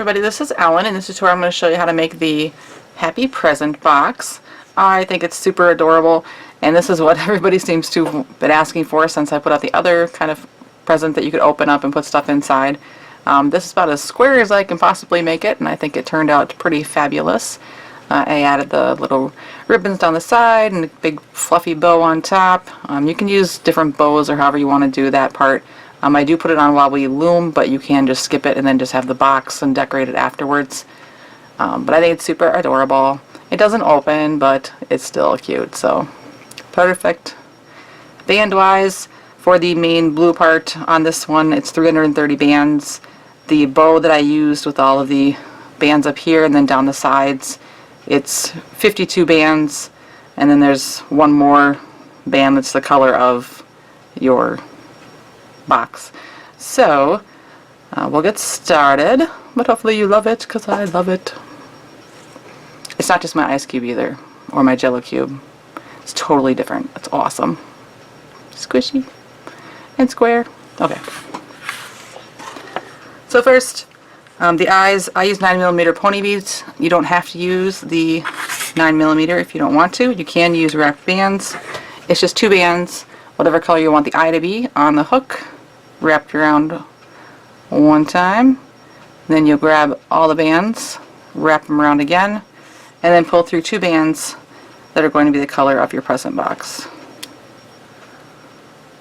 everybody, this is Ellen. In this tutorial I'm going to show you how to make the Happy Present box. I think it's super adorable, and this is what everybody seems to have been asking for since I put out the other kind of present that you could open up and put stuff inside. This is about as square as I can possibly make it, and I think it turned out pretty fabulous. I added the little ribbons down the side and a big fluffy bow on top. You can use different bows or however you want to do that part. I do put it on while we loom, but you can just skip it and then just have the box and decorate it afterwards. But I think it's super adorable. It doesn't open, but it's still cute, so perfect. Band-wise, for the main blue part on this one, it's 330 bands. The bow that I used with all of the bands up here and then down the sides, it's 52 bands, and then there's one more band that's the color of your box. So we'll get started, but hopefully you love it, because I love it. It's not just my ice cube either, or my jello cube. It's totally different. It's awesome. Squishy and square. Okay. So first, the eyes, I use 9mm pony beads. You don't have to use the 9mm if you don't want to. You can use wrapped bands. It's just 2 bands, whatever color you want the eye to be, on the hook, wrapped around one time. Then you'll grab all the bands, wrap them around again, and then pull through 2 bands that are going to be the color of your present box.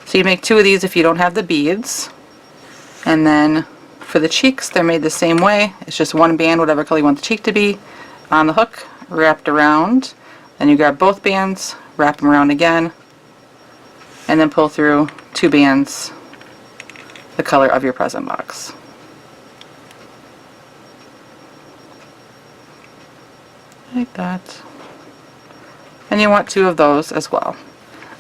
So you make 2 of these if you don't have the beads. And then for the cheeks, they're made the same way. It's just 1 band, whatever color you want the cheek to be, on the hook, wrapped around. Then you grab both bands, wrap them around again, and then pull through 2 bands the color of your present box. Like that. And you want 2 of those as well.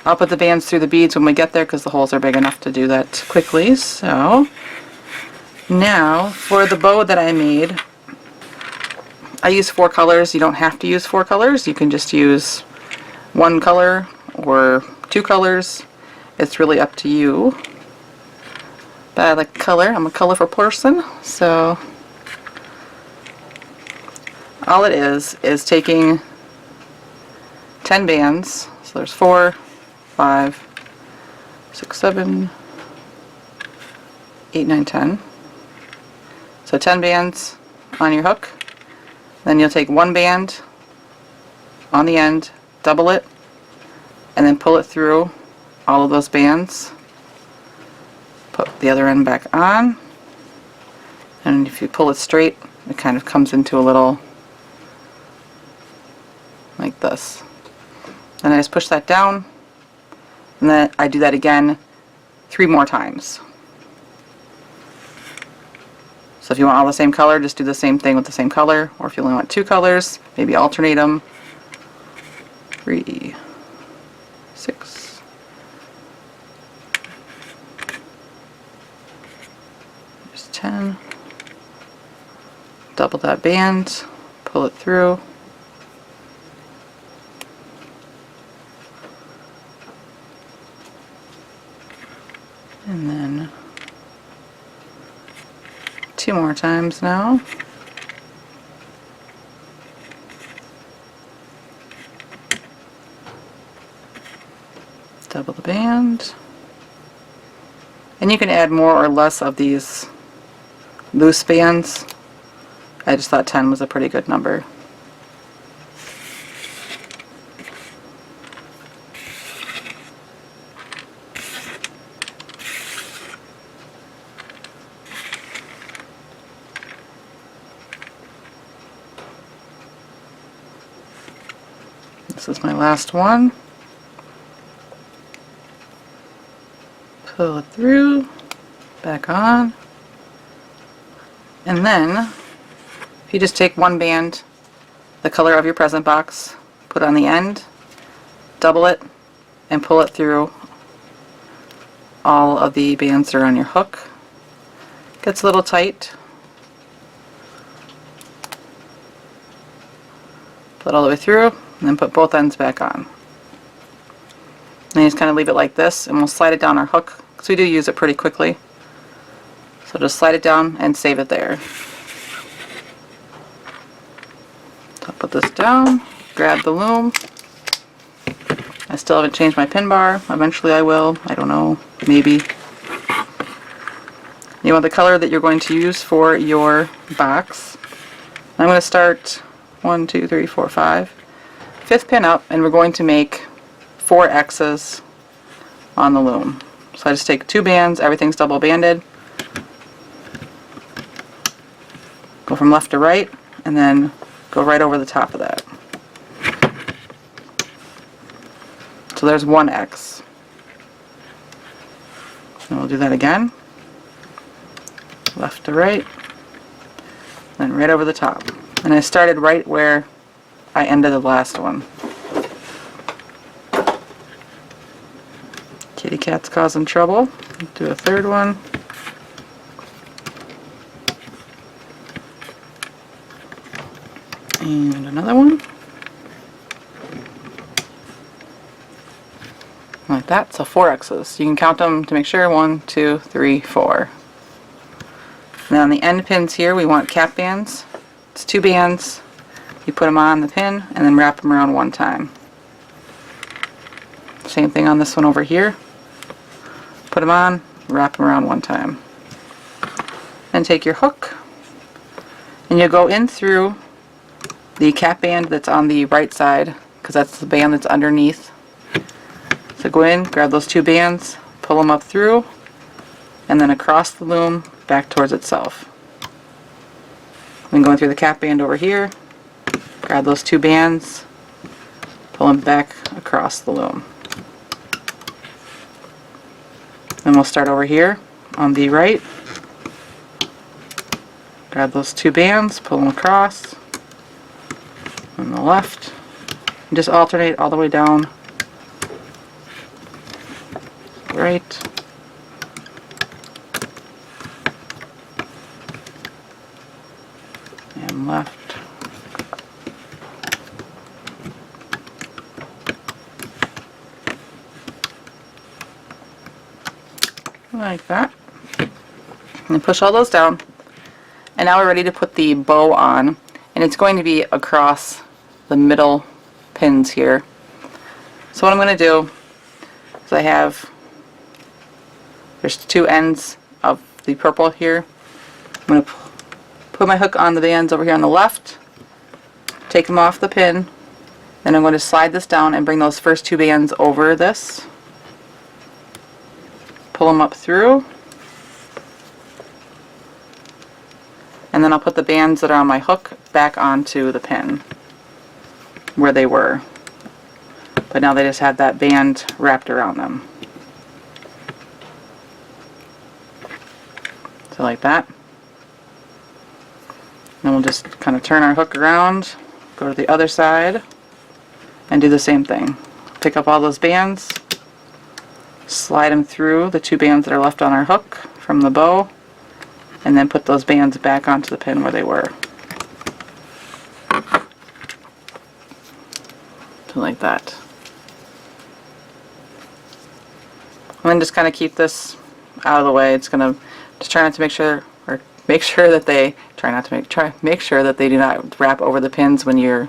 I'll put the bands through the beads when we get there because the holes are big enough to do that quickly. So now for the bow that I made, I use 4 colors. You don't have to use 4 colors. You can just use 1 color or 2 colors. It's really up to you. But I like color. I'm a colorful person, so all it is taking 10 bands. So there's 4, 5, 6, 7, 8, 9, 10. So 10 bands on your hook. Then you'll take 1 band on the end, double it, and then pull it through all of those bands. Put the other end back on, and if you pull it straight, it kind of comes into a little like this. And I just push that down, and then I do that again 3 more times. So if you want all the same color, just do the same thing with the same color, or if you only want 2 colors, maybe alternate them. 3, 6, 10, double that band, pull it through, and then 2 more times now. Double the band, and you can add more or less of these loose bands. I just thought 10 was a pretty good number. This is my last one. Pull it through, back on. And then, if you just take 1 band, the color of your present box, put it on the end, double it, and pull it through all of the bands that are on your hook. Gets a little tight. Pull it all the way through, and then put both ends back on. And you just kind of leave it like this, and we'll slide it down our hook, because we do use it pretty quickly. So just slide it down and save it there. So put this down, grab the loom. I still haven't changed my pin bar. Eventually I will. I don't know. Maybe. You want the color that you're going to use for your box. I'm going to start 1, 2, 3, 4, 5. Fifth pin up, and we're going to make 4 X's on the loom. So I just take 2 bands, everything's double banded. Go from left to right, and then go right over the top of that. So there's 1 X. And we'll do that again. Left to right, then right over the top. And I started right where I ended the last one. Kitty cat's causing trouble. Do a third one. And another one. Like that, so 4 X's. You can count them to make sure. 1, 2, 3, 4. Now on the end pins here, we want cap bands. It's 2 bands. You put them on the pin and then wrap them around 1 time. Same thing on this one over here. Put them on, wrap them around 1 time. Then take your hook and you'll go in through the cap band that's on the right side, because that's the band that's underneath. So go in, grab those 2 bands, pull them up through, and then across the loom back towards itself. Then going through the cap band over here, grab those 2 bands, pull them back across the loom. Then we'll start over here on the right, grab those 2 bands, pull them across, on the left, and just alternate all the way down, right, and left. Like that. And push all those down. And now we're ready to put the bow on. And it's going to be across the middle pins here. So what I'm going to do is there's 2 ends of the purple here. I'm going to put my hook on the bands over here on the left, take them off the pin, then I'm going to slide this down and bring those first 2 bands over this, pull them up through, and then I'll put the bands that are on my hook back onto the pin where they were, but now they just have that band wrapped around them. So like that. Then we'll just kind of turn our hook around, go to the other side, and do the same thing. Pick up all those bands, slide them through the 2 bands that are left on our hook from the bow, and then put those bands back onto the pin where they were. So like that. And then just kind of keep this out of the way. It's going to just try not to make sure that they make sure that they do not wrap over the pins when you're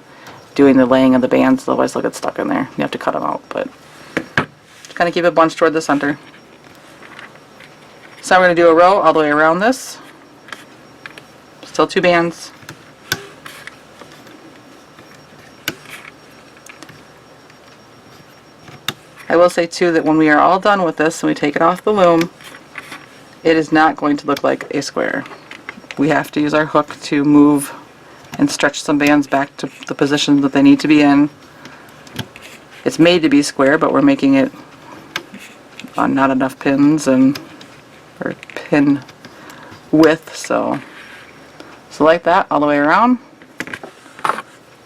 doing the laying of the bands, otherwise they'll get stuck in there. You have to cut them out, but just kind of keep it bunched toward the center. So I'm going to do a row all the way around this. Still 2 bands. I will say too that when we are all done with this and we take it off the loom, it is not going to look like a square. We have to use our hook to move and stretch some bands back to the position that they need to be in. It's made to be square, but we're making it on not enough pins or pin width, so like that all the way around.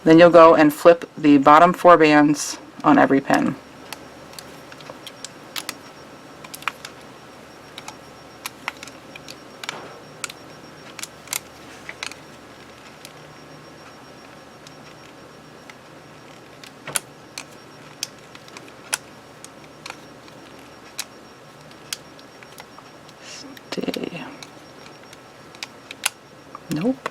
Then you'll go and flip the bottom 4 bands on every pin. Nope.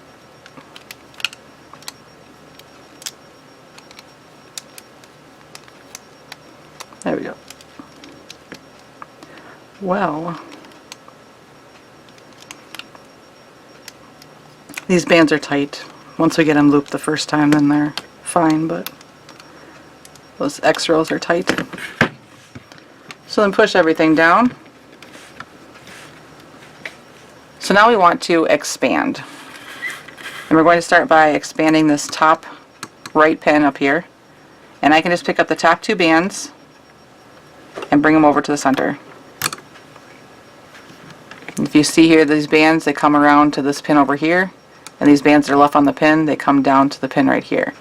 well. These bands are tight. Once we get them looped the first time, then they're fine, but those X rows are tight. So then push everything down. So now we want to expand. And we're going to start by expanding this top right pin up here. And I can just pick up the top two bands and bring them over to the center. If you see here, these bands, they come around to this pin over here. And these bands that are left on the pin, they come down to the pin right here.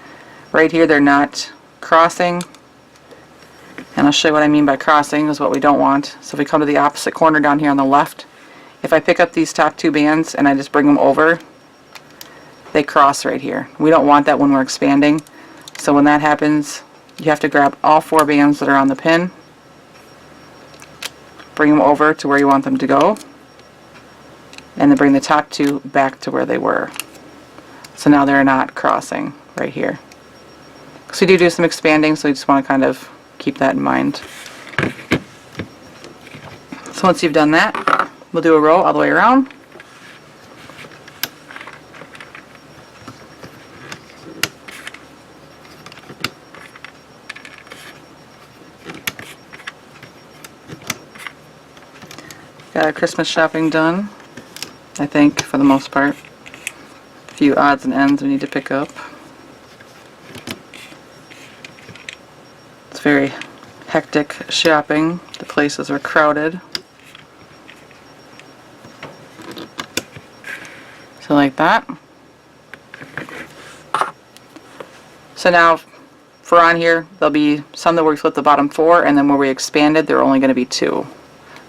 Right here, they're not crossing. And I'll show you what I mean by crossing is what we don't want. So if we come to the opposite corner down here on the left, if I pick up these top two bands and I just bring them over, they cross right here. We don't want that when we're expanding. So when that happens, you have to grab all four bands that are on the pin, bring them over to where you want them to go, and then bring the top two back to where they were. So now they're not crossing right here. So we do some expanding, so you just want to kind of keep that in mind. So once you've done that, we'll do a row all the way around. Got our Christmas shopping done, I think, for the most part. A few odds and ends we need to pick up. It's very hectic shopping. The places are crowded. So like that. So now for on here, there'll be some that we flip the bottom four, and then where we expanded, there are only going to be two.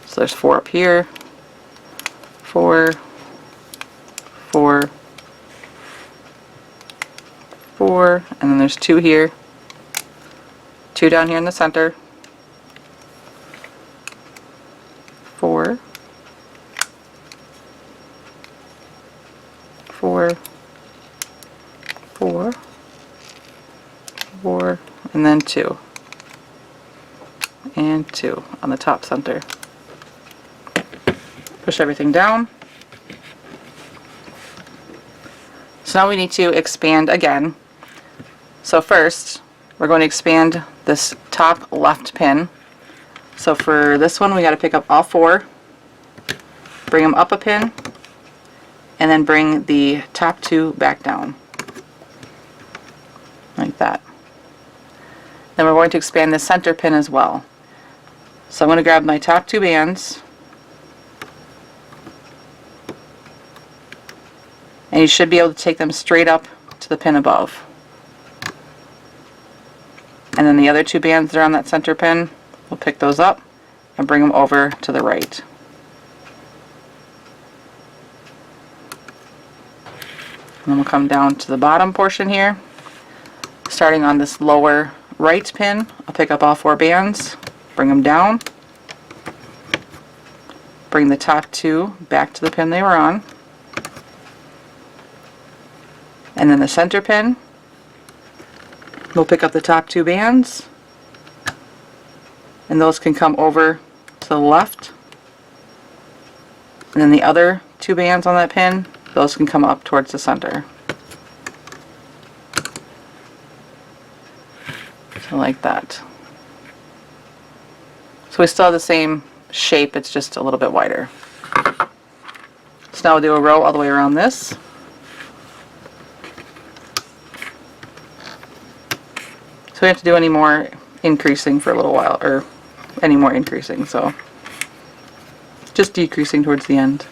So there's four up here, four, four, four, and then there's two here, two down here in the center, four, four, four, four, and then two, and two on the top center. Push everything down. So now we need to expand again. So first, we're going to expand this top left pin. So for this one, we got to pick up all four, bring them up a pin, and then bring the top two back down. Like that. Then we're going to expand the center pin as well. So I'm going to grab my top two bands, and you should be able to take them straight up to the pin above. And then the other two bands that are on that center pin, we'll pick those up and bring them over to the right. And then we'll come down to the bottom portion here. Starting on this lower right pin, I'll pick up all four bands, bring them down, bring the top two back to the pin they were on. And then the center pin, we'll pick up the top two bands, and those can come over to the left. And then the other two bands on that pin, those can come up towards the center. So like that. So we still have the same shape, it's just a little bit wider. So now we'll do a row all the way around this. So we have to do any more increasing for a little while, or any more increasing, so just decreasing towards the end.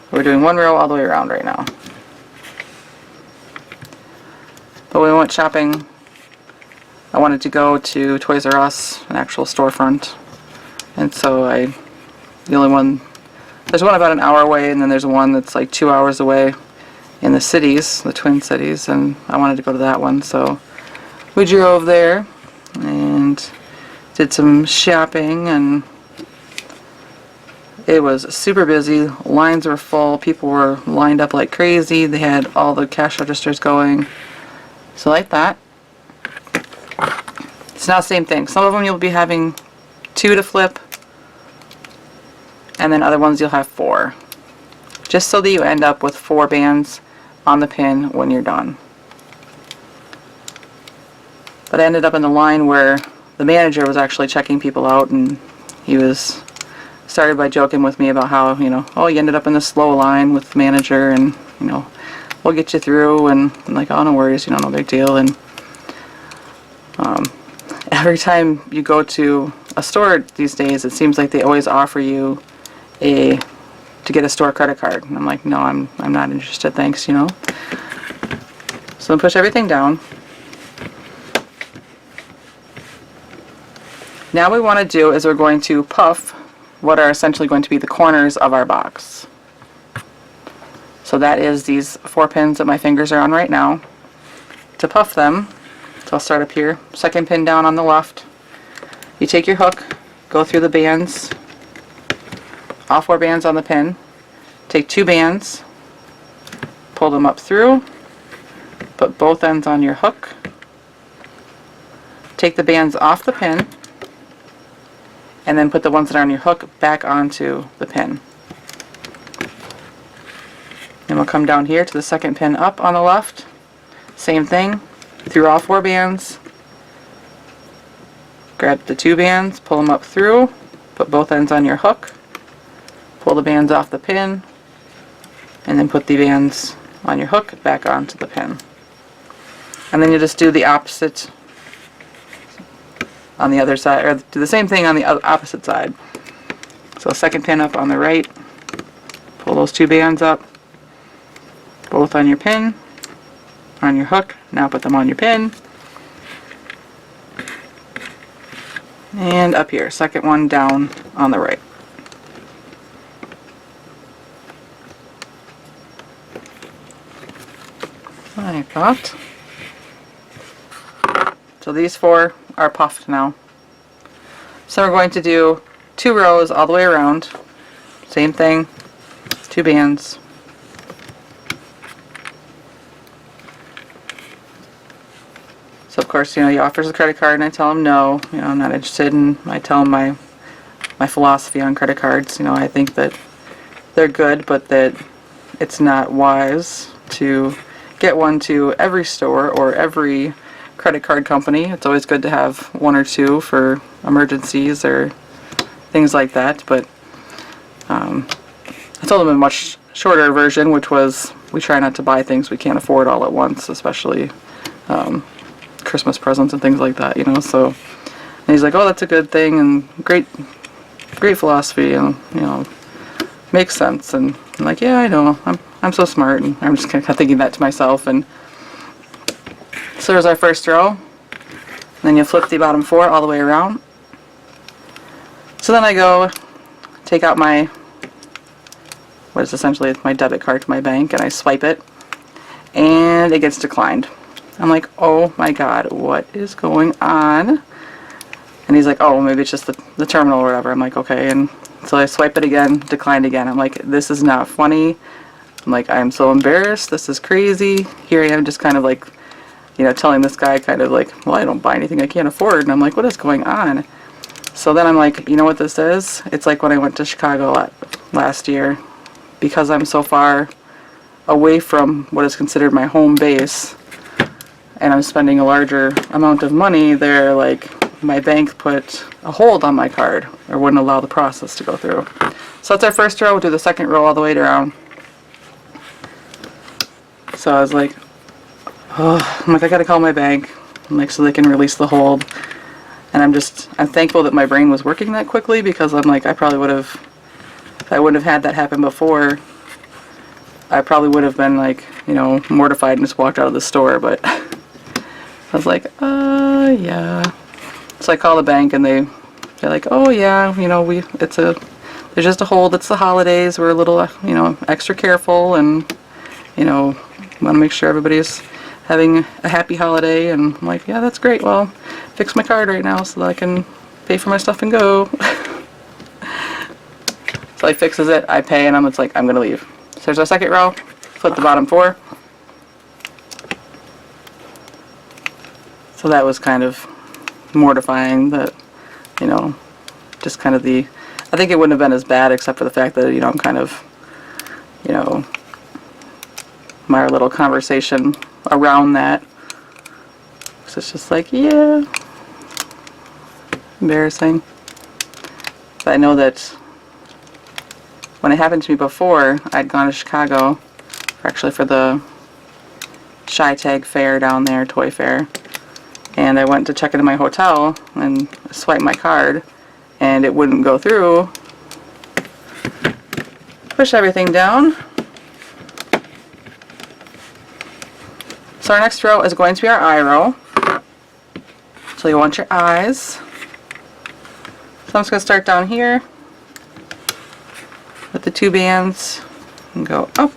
We're doing one row all the way around right now. But when we went shopping, I wanted to go to Toys R Us, an actual storefront, and so the only one, there's one about an hour away, and then there's one that's like 2 hours away in the cities, the Twin Cities, and I wanted to go to that one, so we drove there and did some shopping, and it was super busy. Lines were full. People were lined up like crazy. They had all the cash registers going. So like that. It's now the same thing. Some of them you'll be having two to flip. and then other ones you'll have 4. Just so that you end up with 4 bands on the pin when you're done. But I ended up in the line where the manager was actually checking people out, and he was started by joking with me about how, you know, oh, you ended up in the slow line with the manager, and, you know, we'll get you through. And I'm like, oh, no worries, you know, no big deal. And every time you go to a store these days, it seems like they always offer you to get a store credit card. And I'm like, no, I'm not interested, thanks, you know. So I'm push everything down. Now what we want to do is we're going to puff what are essentially going to be the corners of our box. So that is these 4 pins that my fingers are on right now. To puff them, so I'll start up here, second pin down on the left. You take your hook, go through the bands, all 4 bands on the pin, take 2 bands, pull them up through, put both ends on your hook, take the bands off the pin, and then put the ones that are on your hook back onto the pin. And we'll come down here to the second pin up on the left. Same thing, through all 4 bands. Grab the 2 bands, pull them up through, put both ends on your hook, pull the bands off the pin, and then put the bands on your hook back onto the pin. And then you just do the opposite on the other side, or do the same thing on the opposite side. So second pin up on the right, pull those 2 bands up, both on your pin, on your hook, now put them on your pin, and up here, second one down on the right. Like that. So these 4 are puffed now. So we're going to do 2 rows all the way around. Same thing, 2 bands. So of course, you know, he offers a credit card and I tell him no, you know, I'm not interested, and I tell him my philosophy on credit cards. You know, I think that they're good, but that it's not wise to get one to every store or every credit card company. It's always good to have 1 or 2 for emergencies or things like that. But I told them a much shorter version, which was we try not to buy things we can't afford all at once, especially Christmas presents and things like that, you know. So, and he's like, oh, that's a good thing and great philosophy, and, you know, makes sense. And I'm like, yeah, I know, I'm so smart, and I'm just kind of thinking that to myself. And so there's our first row, and then you flip the bottom 4 all the way around. So then I go take out my, what is essentially my debit card to my bank, and I swipe it, and it gets declined. I'm like, oh my god, what is going on? And he's like, oh, maybe it's just the terminal or whatever. I'm like, okay. And so I swipe it again, declined again. I'm like, this is not funny. I'm like, I'm so embarrassed. This is crazy. Here I am just kind of like, you know, telling this guy kind of like, well, I don't buy anything I can't afford. And I'm like, what is going on? So then I'm like, you know what this is? It's like when I went to Chicago last year. Because I'm so far away from what is considered my home base, and I'm spending a larger amount of money there, like, my bank put a hold on my card, or wouldn't allow the process to go through. So that's our first row. We'll do the second row all the way down. So I was like, oh, I'm like, I gotta call my bank, I'm like, so they can release the hold. And I'm thankful that my brain was working that quickly, because I'm like, I probably would have, if I wouldn't have had that happen before, I probably would have been like, you know, mortified and just walked out of the store. But I was like, yeah. So I call the bank, and they're like, oh yeah, you know, there's just a hold, it's the holidays, we're a little, you know, extra careful, and, you know, want to make sure everybody's having a happy holiday. And I'm like, yeah, that's great, well, fix my card right now so that I can pay for my stuff and go. So he fixes it, I pay, and I'm gonna leave. So there's our second row, flip the bottom 4. So that was kind of mortifying, that, you know, just kind of the I think it wouldn't have been as bad except for the fact that, you know, I'm kind of, you know, my little conversation around that. So it's just like, yeah, embarrassing. But I know that when it happened to me before, I'd gone to Chicago, actually for the Shy Tag fair down there, toy fair, and I went to check into my hotel and swipe my card, and it wouldn't go through. Push everything down. So our next row is going to be our eye row. So you want your eyes. So I'm just going to start down here with the 2 bands and go up,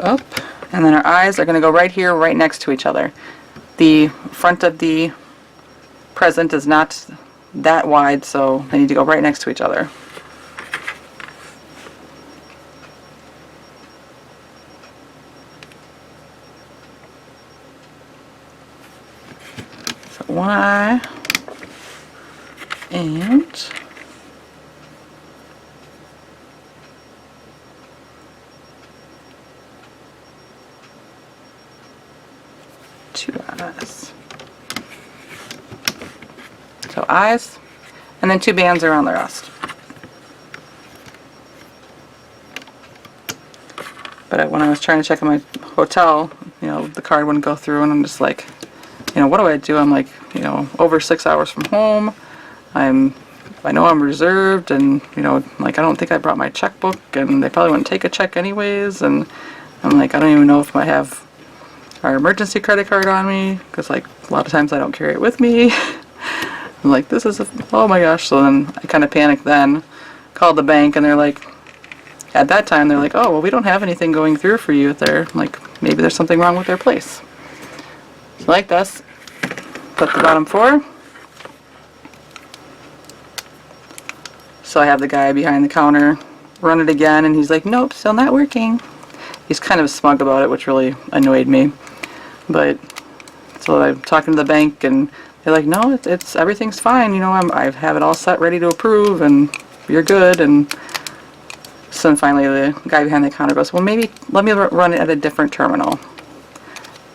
up, and then our eyes are going to go right here, right next to each other. The front of the present is not that wide, so they need to go right next to each other. So 1 eye and 2 eyes. So eyes, and then 2 bands around the rest. But when I was trying to check in my hotel, you know, the card wouldn't go through, and I'm just like, you know, what do I do? I'm like, you know, over 6 hours from home. I know I'm reserved, and, you know, like, I don't think I brought my checkbook, and they probably wouldn't take a check anyways, and I'm like, I don't even know if I have our emergency credit card on me, because, like, a lot of times I don't carry it with me. I'm like, this is oh my gosh. So then I kind of panicked then, called the bank, and they're like, at that time, they're like, oh, well, we don't have anything going through for you there. I'm like, maybe there's something wrong with their place. So like this, put the bottom 4. So I have the guy behind the counter run it again, and he's like, nope, still not working. He's kind of smug about it, which really annoyed me. But so I'm talking to the bank, and they're like, no, it's everything's fine. You know, I have it all set, ready to approve, and you're good. And so then finally, the guy behind the counter goes, well, maybe let me run it at a different terminal.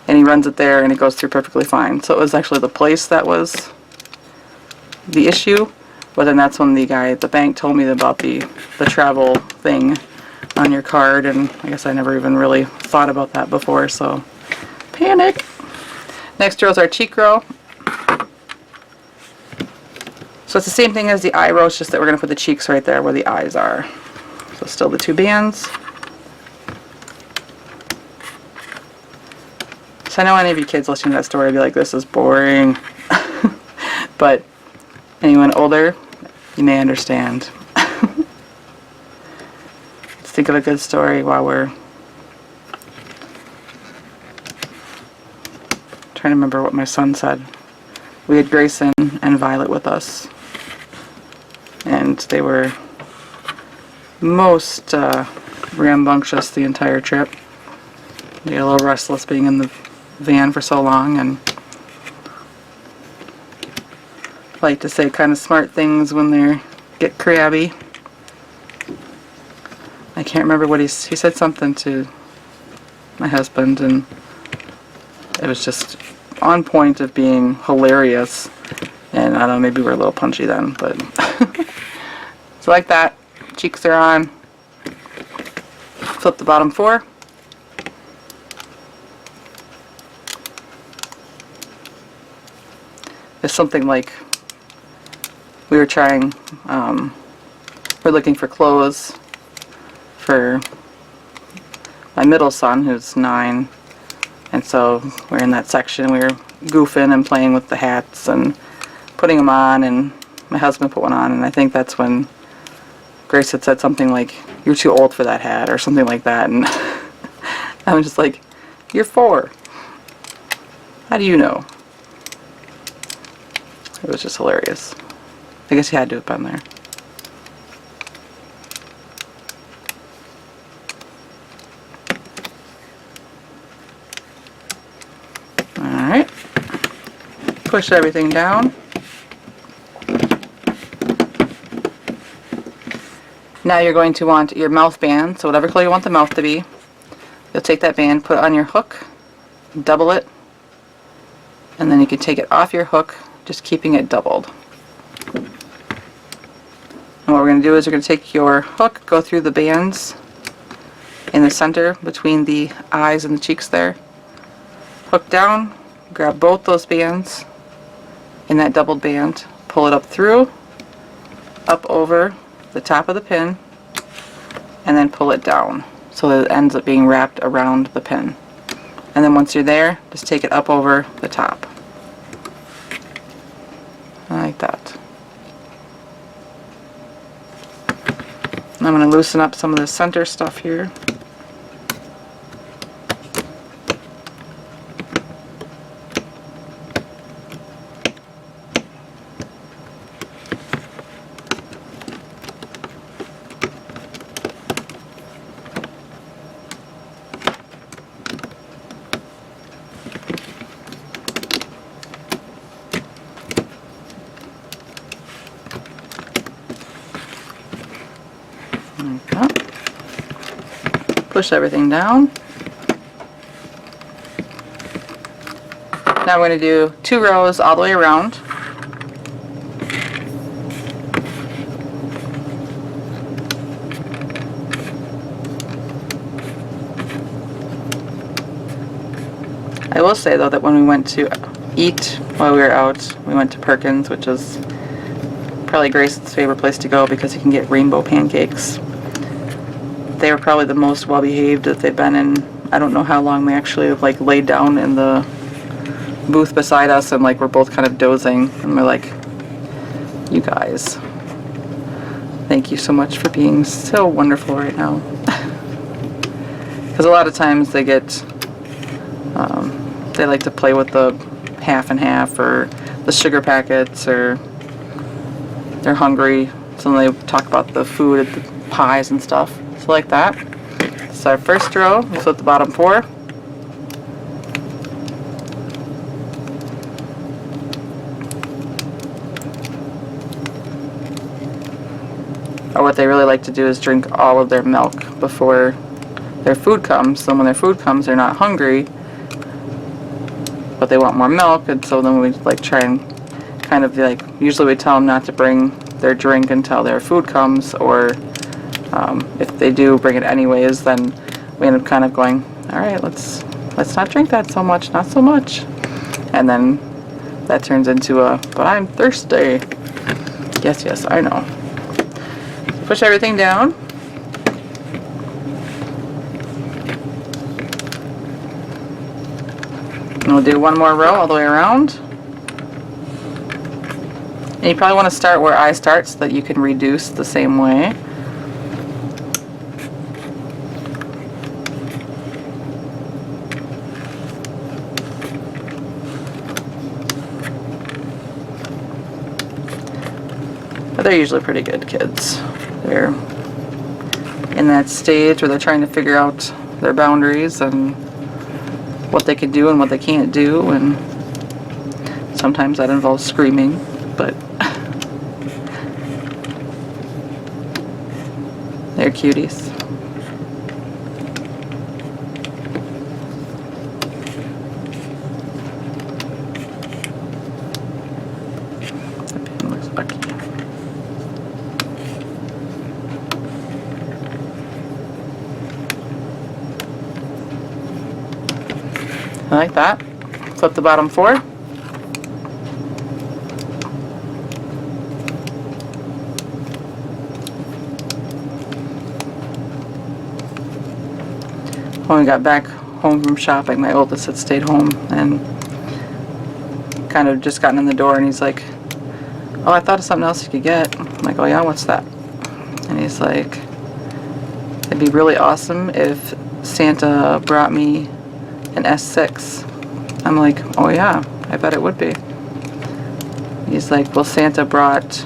And he runs it there, and it goes through perfectly fine. So it was actually the place that was the issue. But then that's when the guy at the bank told me about the travel thing on your card, and I guess I never even really thought about that before, so panic. Next row is our cheek row. So it's the same thing as the eye row, it's just that we're going to put the cheeks right there where the eyes are. So still the 2 bands. So I know any of you kids listening to that story would be like, this is boring. But anyone older, you may understand. Let's think of a good story while we're trying to remember what my son said. We had Grayson and Violet with us, and they were most rambunctious the entire trip. They got a little restless being in the van for so long, and like to say kind of smart things when they get crabby. I can't remember what he said something to my husband, and it was just on point of being hilarious. And I don't know, maybe we're a little punchy then, but so like that. Cheeks are on. Flip the bottom 4. It's something like we were trying, we're looking for clothes for my middle son, who's 9, and so we're in that section. We were goofing and playing with the hats and putting them on, and my husband put one on, and I think that's when Grace had said something like, you're too old for that hat, or something like that, and I was just like, you're 4. How do you know? It was just hilarious. I guess you had to have been there. Alright. Push everything down. Now you're going to want your mouth band, so whatever color you want the mouth to be. You'll take that band, put it on your hook, double it, and then you can take it off your hook, just keeping it doubled. And what we're going to do is we're going to take your hook, go through the bands in the center between the eyes and the cheeks there. Hook down, grab both those bands in that doubled band, pull it up through, up over the top of the pin, and then pull it down so that it ends up being wrapped around the pin. And then once you're there, just take it up over the top. Like that. I'm going to loosen up some of the center stuff here. Push everything down. Now we're going to do 2 rows all the way around. I will say though that when we went to eat while we were out, we went to Perkins, which is probably Grace's favorite place to go because you can get rainbow pancakes. They were probably the most well behaved that they've been in. I don't know how long. They actually like laid down in the booth beside us and like we're both kind of dozing and we're like, you guys, thank you so much for being so wonderful right now. Because a lot of times they get they like to play with the half and half or the sugar packets, or they're hungry, so they talk about the food, the pies and stuff. So like that. So our first row, we flip the bottom 4. Or what they really like to do is drink all of their milk before their food comes. So when their food comes, they're not hungry, but they want more milk, and so then we like try and kind of like, usually we tell them not to bring their drink until their food comes, or if they do bring it anyways, then we end up kind of going, all right, let's not drink that so much, not so much, and then that turns into a, but I'm thirsty. Yes, I know. Push everything down. And we'll do 1 more row all the way around. And you probably want to start where I start so that you can reduce the same way. But they're usually pretty good kids. They're in that stage where they're trying to figure out their boundaries and what they can do and what they can't do, and sometimes that involves screaming, but they're cuties. The pin looks lucky. Like that. Flip the bottom 4. When we got back home from shopping, my oldest had stayed home and kind of just gotten in the door, and he's like, oh, I thought of something else you could get. I'm like, oh yeah, what's that? And he's like, it'd be really awesome if Santa brought me an S6. I'm like, oh yeah, I bet it would be. He's like, well, Santa brought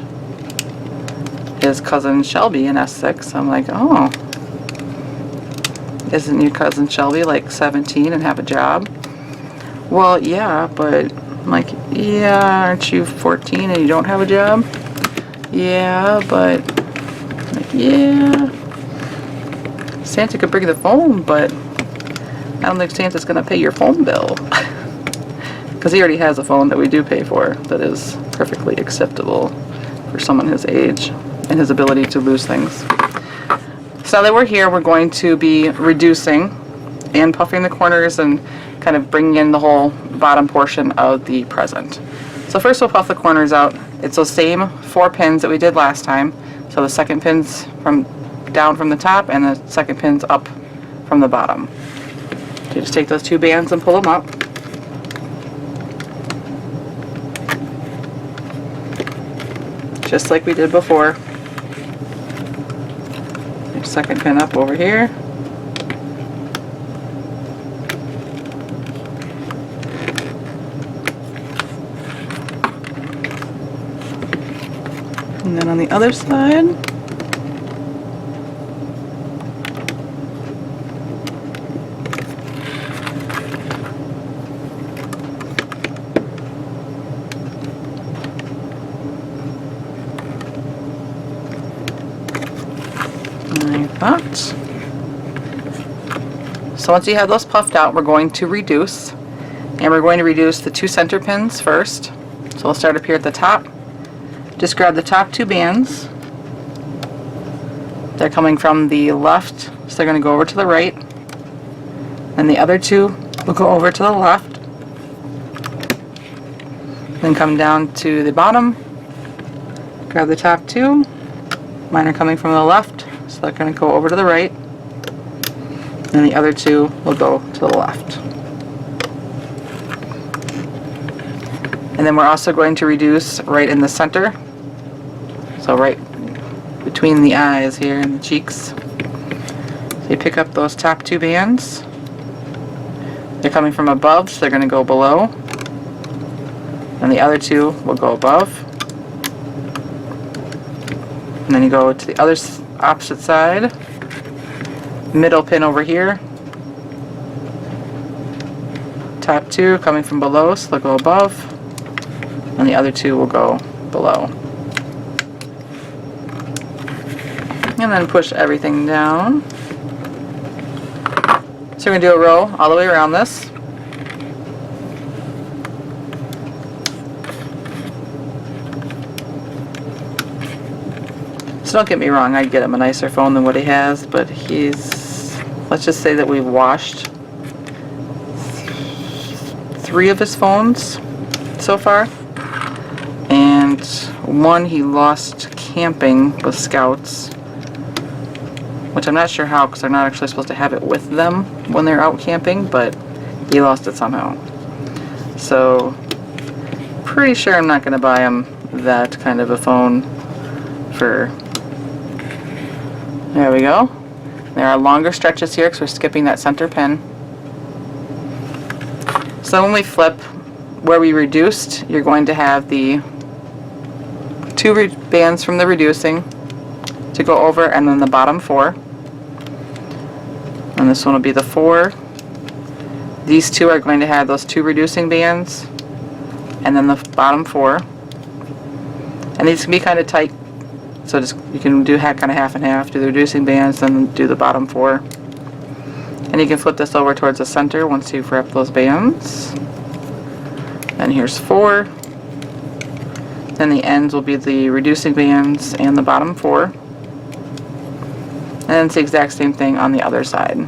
his cousin Shelby an S6. I'm like, oh, isn't your cousin Shelby like 17 and have a job? Well, yeah, but I'm like, yeah, aren't you 14 and you don't have a job? Yeah, but like, Yeah. Santa could bring the phone, but I don't think Santa's gonna pay your phone bill. Because he already has a phone that we do pay for that is perfectly acceptable for someone his age and his ability to lose things. So now that we're here, we're going to be reducing and puffing the corners and kind of bringing in the whole bottom portion of the present. So first we'll puff the corners out. It's those same 4 pins that we did last time. So the second pin's from down from the top and the second pin's up from the bottom. So you just take those 2 bands and pull them up. Just like we did before. Your second pin up over here. And then on the other side. Like that. So once you have those puffed out, we're going to reduce. And we're going to reduce the 2 center pins first. So we'll start up here at the top. Just grab the top 2 bands. They're coming from the left, so they're going to go over to the right. And the other 2 will go over to the left. Then come down to the bottom. Grab the top 2. Mine are coming from the left, so they're going to go over to the right. And the other 2 will go to the left. And then we're also going to reduce right in the center. So right between the eyes here and the cheeks. So you pick up those top 2 bands. They're coming from above, so they're going to go below. And the other 2 will go above. And then you go to the other opposite side. Middle pin over here. Top 2 coming from below, so they'll go above. And the other 2 will go below. And then push everything down. So we're going to do a row all the way around this. So don't get me wrong, I'd get him a nicer phone than what he has, but he's, let's just say that we've washed 3 of his phones so far. And 1 he lost camping with Scouts, which I'm not sure how, because they're not actually supposed to have it with them when they're out camping, but he lost it somehow. So pretty sure I'm not going to buy him that kind of a phone for... There we go. There are longer stretches here because we're skipping that center pin. So when we flip where we reduced, you're going to have the 2 bands from the reducing to go over, and then the bottom 4. And this one will be the 4. These 2 are going to have those 2 reducing bands, and then the bottom 4. And these can be kind of tight. So just you can do kind of half and half, do the reducing bands, then do the bottom 4. And you can flip this over towards the center once you've wrapped those bands. And here's 4. Then the ends will be the reducing bands and the bottom 4. And then it's the exact same thing on the other side.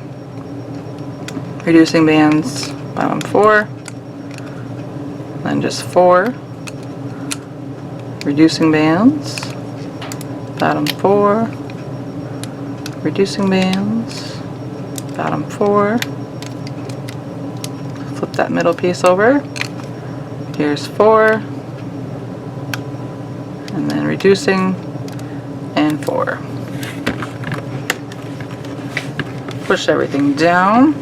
Reducing bands, bottom 4. Then just 4. Reducing bands. Bottom 4, reducing bands, bottom 4, flip that middle piece over, here's 4, and then reducing, and 4. Push everything down.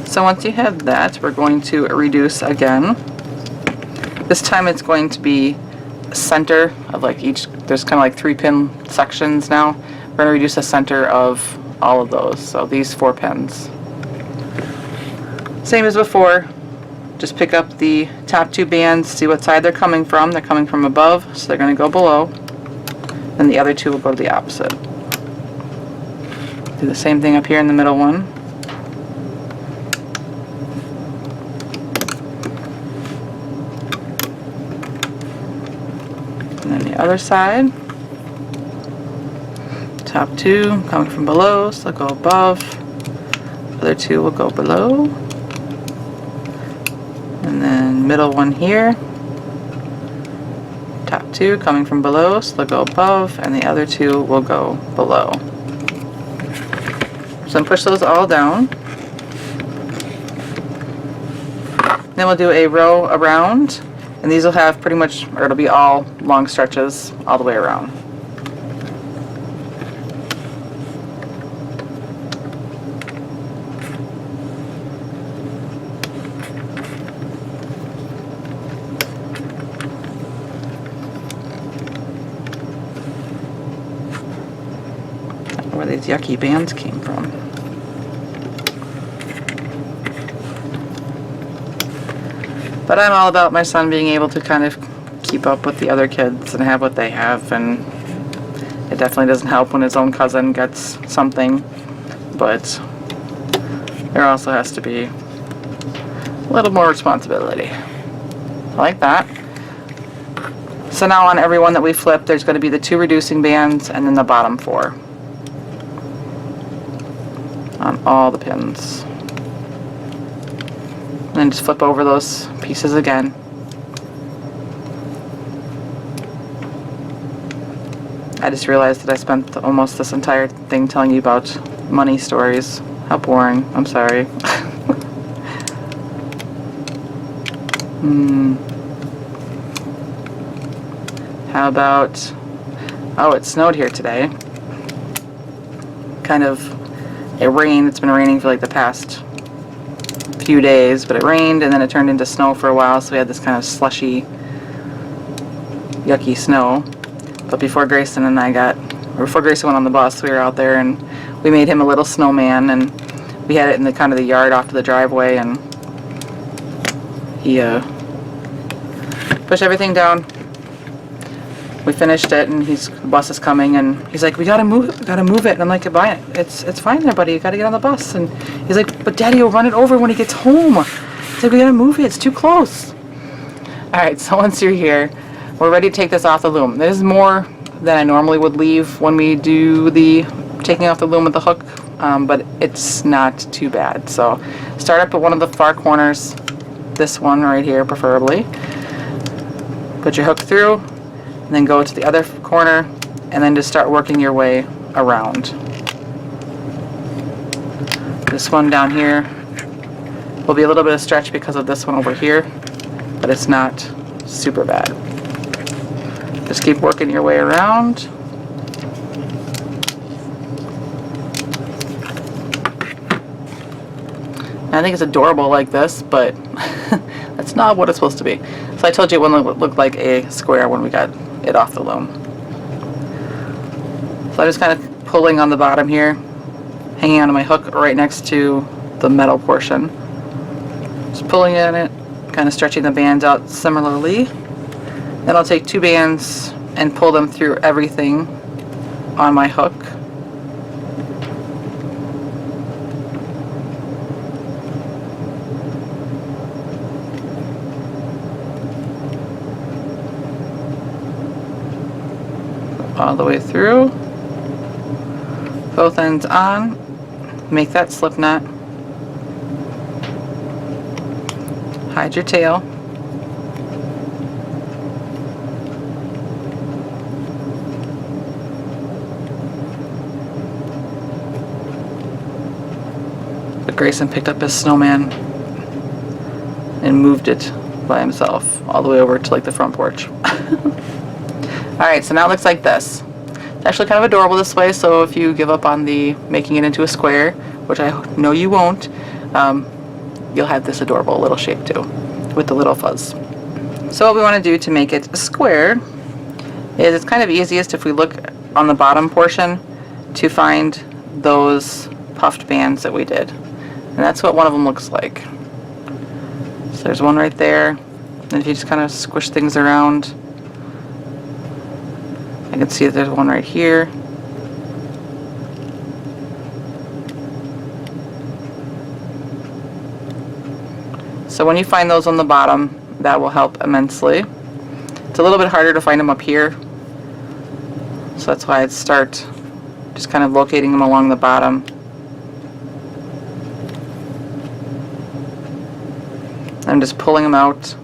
So once you have that, we're going to reduce again. This time it's going to be center of like each, there's kind of like 3 pin sections now. We're going to reduce the center of all of those, so these 4 pins. Same as before, just pick up the top 2 bands, see what side they're coming from. They're coming from above, so they're going to go below. then the other two will go to the opposite. Do the same thing up here in the middle one. And then the other side. Top two coming from below, so they'll go above. Other two will go below. And then middle one here. Top two coming from below, so they'll go above, and the other two will go below. So push those all down. Then we'll do a row around, and these will have pretty much, or it'll be all long stretches all the way around. Where these yucky bands came from. But I'm all about my son being able to kind of keep up with the other kids and have what they have, and it definitely doesn't help when his own cousin gets something, but there also has to be a little more responsibility. Like that. So now on every one that we flip, there's going to be the 2 reducing bands and then the bottom 4. On all the pins. And then just flip over those pieces again. I just realized that I spent almost this entire thing telling you about money stories. How boring. I'm sorry. How about... Oh, it snowed here today. Kind of... It rained. It's been raining for like the past few days, but it rained and then it turned into snow for a while, so we had this kind of slushy, yucky snow. But before Grayson went on the bus, we were out there and we made him a little snowman, and we had it in the kind of the yard off to the driveway, and he pushed everything down. We finished it, and the bus is coming, and he's like, we gotta move it, and I'm like, it's fine there, buddy, you gotta get on the bus. And he's like, but Daddy will run it over when he gets home. He's like, we gotta move it, it's too close. Alright, so once you're here, we're ready to take this off the loom. There's more than I normally would leave when we do the taking off the loom with the hook, but it's not too bad. So start up at one of the far corners, this one right here preferably. Put your hook through, and then go to the other corner, and then just start working your way around. This one down here will be a little bit of stretch because of this one over here, but it's not super bad. Just keep working your way around. I think it's adorable like this, but that's not what it's supposed to be. So I told you it wouldn't look like a square when we got it off the loom. So I'm just kind of pulling on the bottom here, hanging onto my hook right next to the metal portion. Just pulling on it, kind of stretching the bands out similarly. Then I'll take 2 bands and pull them through everything on my hook. All the way through, both ends on, make that slip knot, hide your tail, but Grayson picked up his snowman and moved it by himself all the way over to like the front porch. Alright, so now it looks like this. It's actually kind of adorable this way, so if you give up on the making it into a square, which I know you won't, you'll have this adorable little shape too, with the little fuzz. So what we want to do to make it a square is, it's kind of easiest if we look on the bottom portion to find those puffed bands that we did. And that's what one of them looks like. So there's one right there, and if you just kind of squish things around, I can see that there's one right here. So when you find those on the bottom, that will help immensely. It's a little bit harder to find them up here, so that's why I'd start just kind of locating them along the bottom. I'm just pulling them out.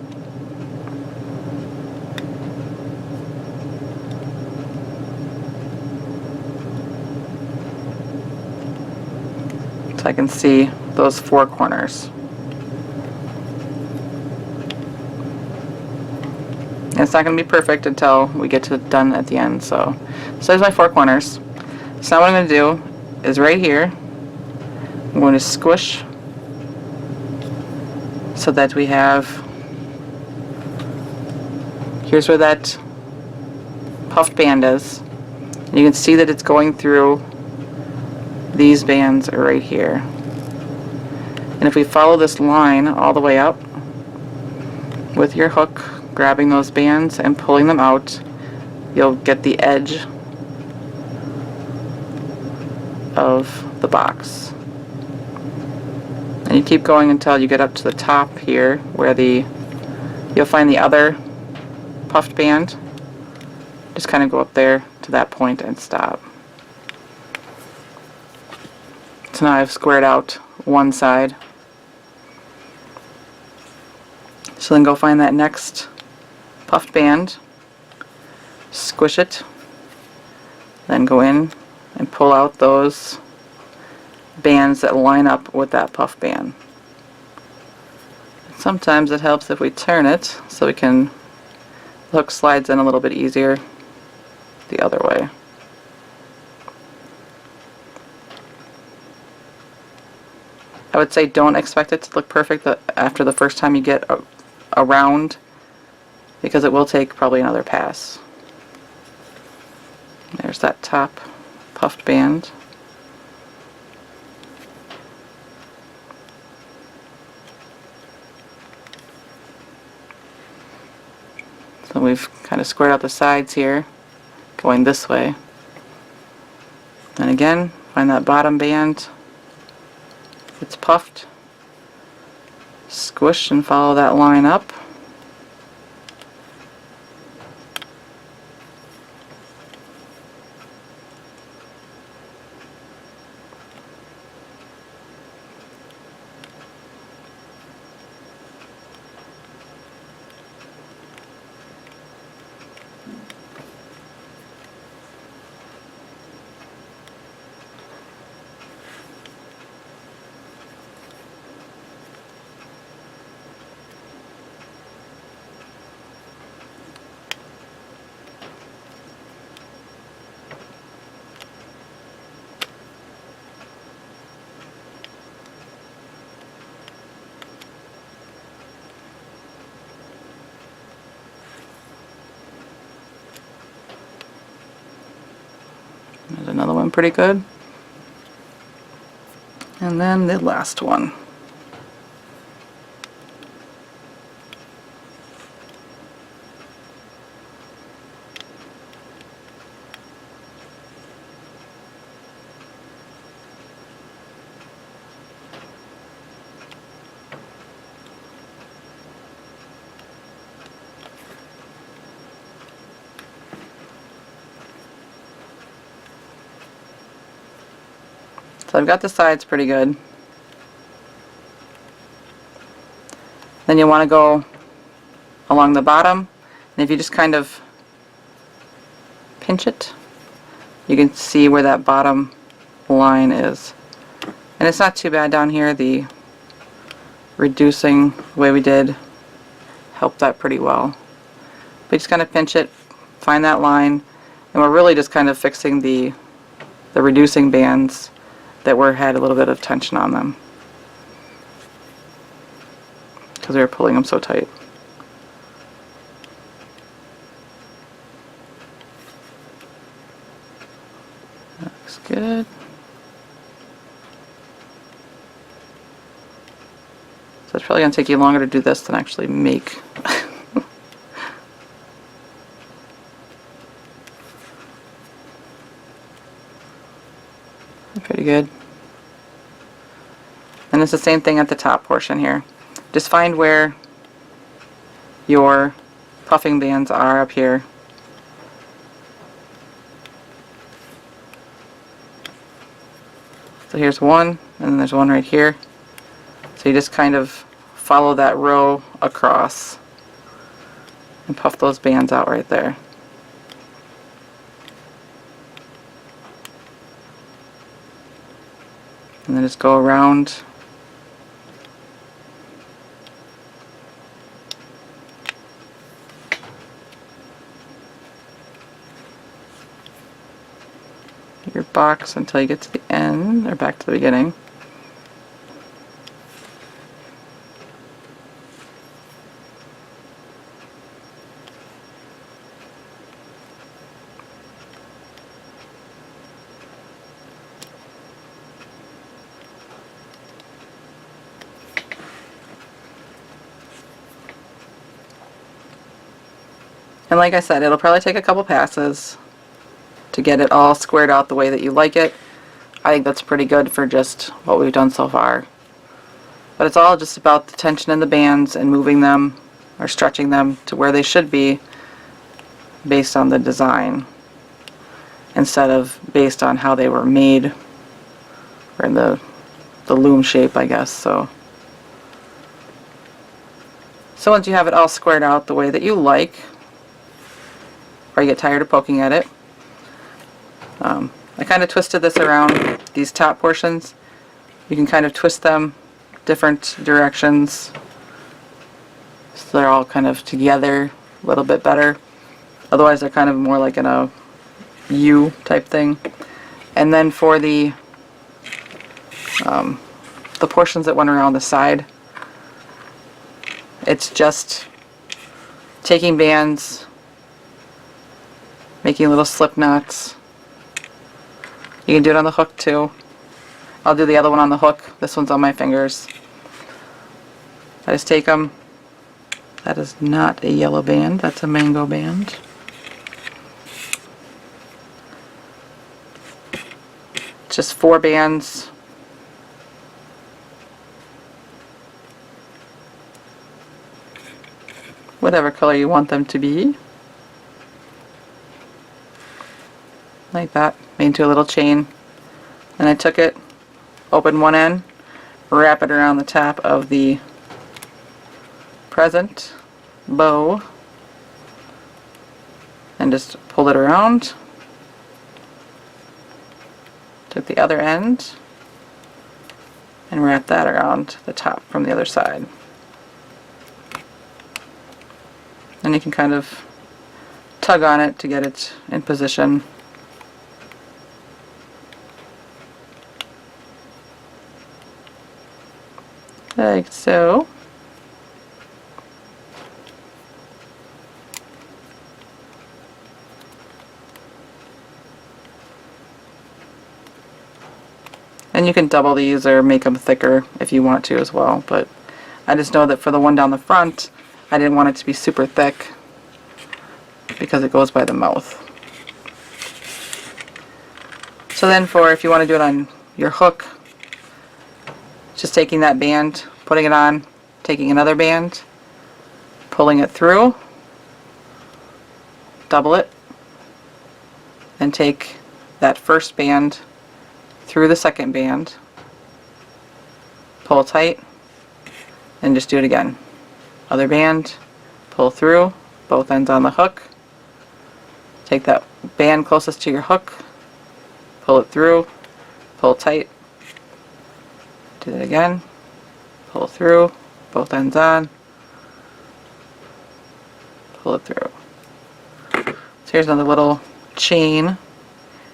So I can see those four corners. And it's not going to be perfect until we get to done at the end. So there's my four corners. So now what I'm going to do is right here, I'm going to squish so that we have, here's where that puffed band is. And you can see that it's going through these bands are right here. And if we follow this line all the way up with your hook, grabbing those bands and pulling them out, you'll get the edge of the box. And you keep going until you get up to the top here where you'll find the other puffed band. Just kind of go up there to that point and stop. So now I've squared out one side. So then go find that next puffed band, squish it, then go in and pull out those bands that line up with that puff band. Sometimes it helps if we turn it so the hook slides in a little bit easier the other way. I would say don't expect it to look perfect after the first time you get around, because it will take probably another pass. There's that top puffed band. So we've kind of squared out the sides here, going this way. And again, find that bottom band. It's puffed. Squish and follow that line up. There's another one pretty good. And then the last one. So I've got the sides pretty good. Then you want to go along the bottom, and if you just kind of pinch it, you can see where that bottom line is. And it's not too bad down here. The reducing the way we did helped that pretty well. But just kind of pinch it, find that line, and we're really just kind of fixing the reducing bands that had a little bit of tension on them because we were pulling them so tight. That looks good. So it's probably going to take you longer to do this than actually make. pretty good. And it's the same thing at the top portion here. Just find where your puffing bands are up here. So here's one, and then there's one right here. So you just kind of follow that row across and puff those bands out right there. And then just go around your box until you get to the end, or back to the beginning. And like I said, it'll probably take a couple passes to get it all squared out the way that you like it. I think that's pretty good for just what we've done so far. But it's all just about the tension in the bands and moving them or stretching them to where they should be based on the design instead of based on how they were made, or in the loom shape, I guess. So once you have it all squared out the way that you like, or you get tired of poking at it, I kind of twisted this around these top portions. You can kind of twist them different directions so they're all kind of together a little bit better. Otherwise they're kind of more like in a U type thing. And then for the portions that went around the side, it's just taking bands, making little slip knots. You can do it on the hook too. I'll do the other one on the hook. This one's on my fingers. I just take them. That is not a yellow band, that's a mango band. Just 4 bands. Whatever color you want them to be. Like that, made into a little chain. And I took it, open one end, wrap it around the top of the present bow, and just pull it around. Took the other end and wrap that around the top from the other side. And you can kind of tug on it to get it in position. Like so. And you can double these or make them thicker if you want to as well, but I just know that for the one down the front, I didn't want it to be super thick because it goes by the mouth. So then for if you want to do it on your hook, just taking that band, putting it on, taking another band, pulling it through, double it, and take that first band through the second band, pull tight, and just do it again. Other band, pull through, both ends on the hook, take that band closest to your hook, pull it through, pull tight, do it again, pull through, both ends on, pull it through. So here's another little chain.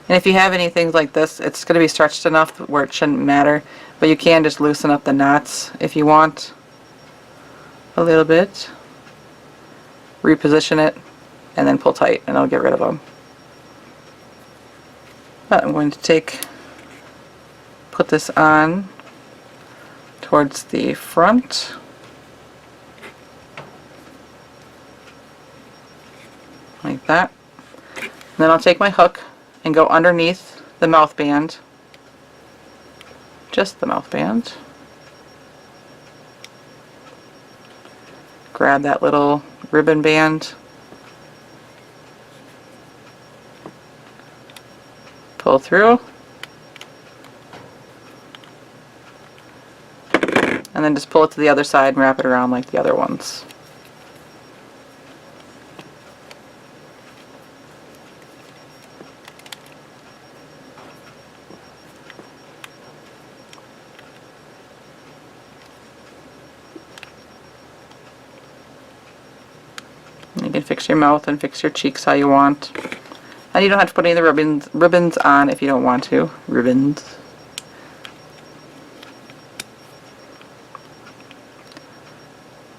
And if you have any things like this, it's going to be stretched enough where it shouldn't matter, but you can just loosen up the knots if you want a little bit, reposition it, and then pull tight, and it'll get rid of them. But I'm going to put this on towards the front. Like that. And then I'll take my hook and go underneath the mouth band just the mouth band. Grab that little ribbon band, pull through, and then just pull it to the other side and wrap it around like the other ones. You can fix your mouth and fix your cheeks how you want. And you don't have to put any of the ribbons on if you don't want to. Ribbons.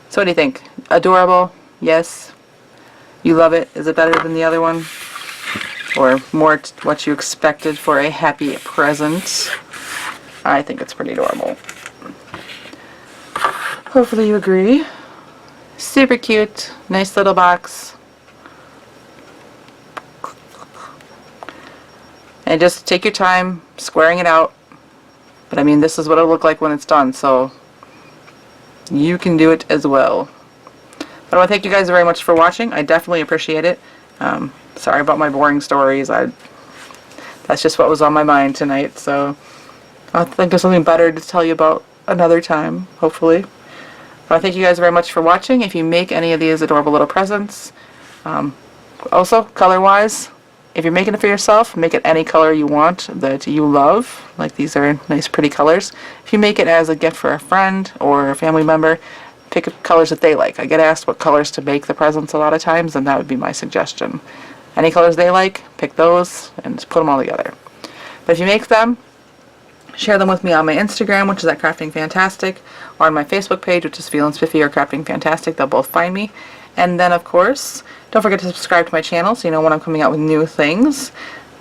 So what do you think? Adorable? Yes? You love it? Is it better than the other one? Or more what you expected for a happy present? I think it's pretty adorable. Hopefully you agree. Super cute. Nice little box. And just take your time squaring it out. But I mean, this is what it'll look like when it's done, so you can do it as well. But I want to thank you guys very much for watching. I definitely appreciate it. Sorry about my boring stories. That's just what was on my mind tonight, so I'll think of something better to tell you about another time, hopefully. But I thank you guys very much for watching. If you make any of these adorable little presents, also color-wise, if you're making it for yourself, make it any color you want that you love. Like these are nice pretty colors. If you make it as a gift for a friend or a family member, pick colors that they like. I get asked what colors to make the presents a lot of times, and that would be my suggestion. Any colors they like, pick those and just put them all together. But if you make them, share them with me on my Instagram, which is at Crafting Fantastic, or on my Facebook page, which is feelinspiffy or Crafting Fantastic. They'll both find me. And then, of course, don't forget to subscribe to my channel so you know when I'm coming out with new things.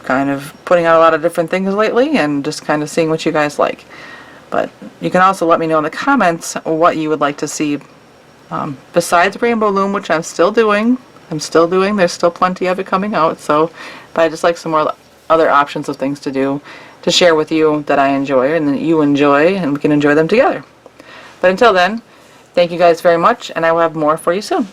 Kind of putting out a lot of different things lately and just kind of seeing what you guys like. But you can also let me know in the comments what you would like to see besides Rainbow Loom, which I'm still doing. There's still plenty of it coming out. So, but I just like some more other options of things to do, to share with you that I enjoy and that you enjoy, and we can enjoy them together. But until then, thank you guys very much, and I will have more for you soon.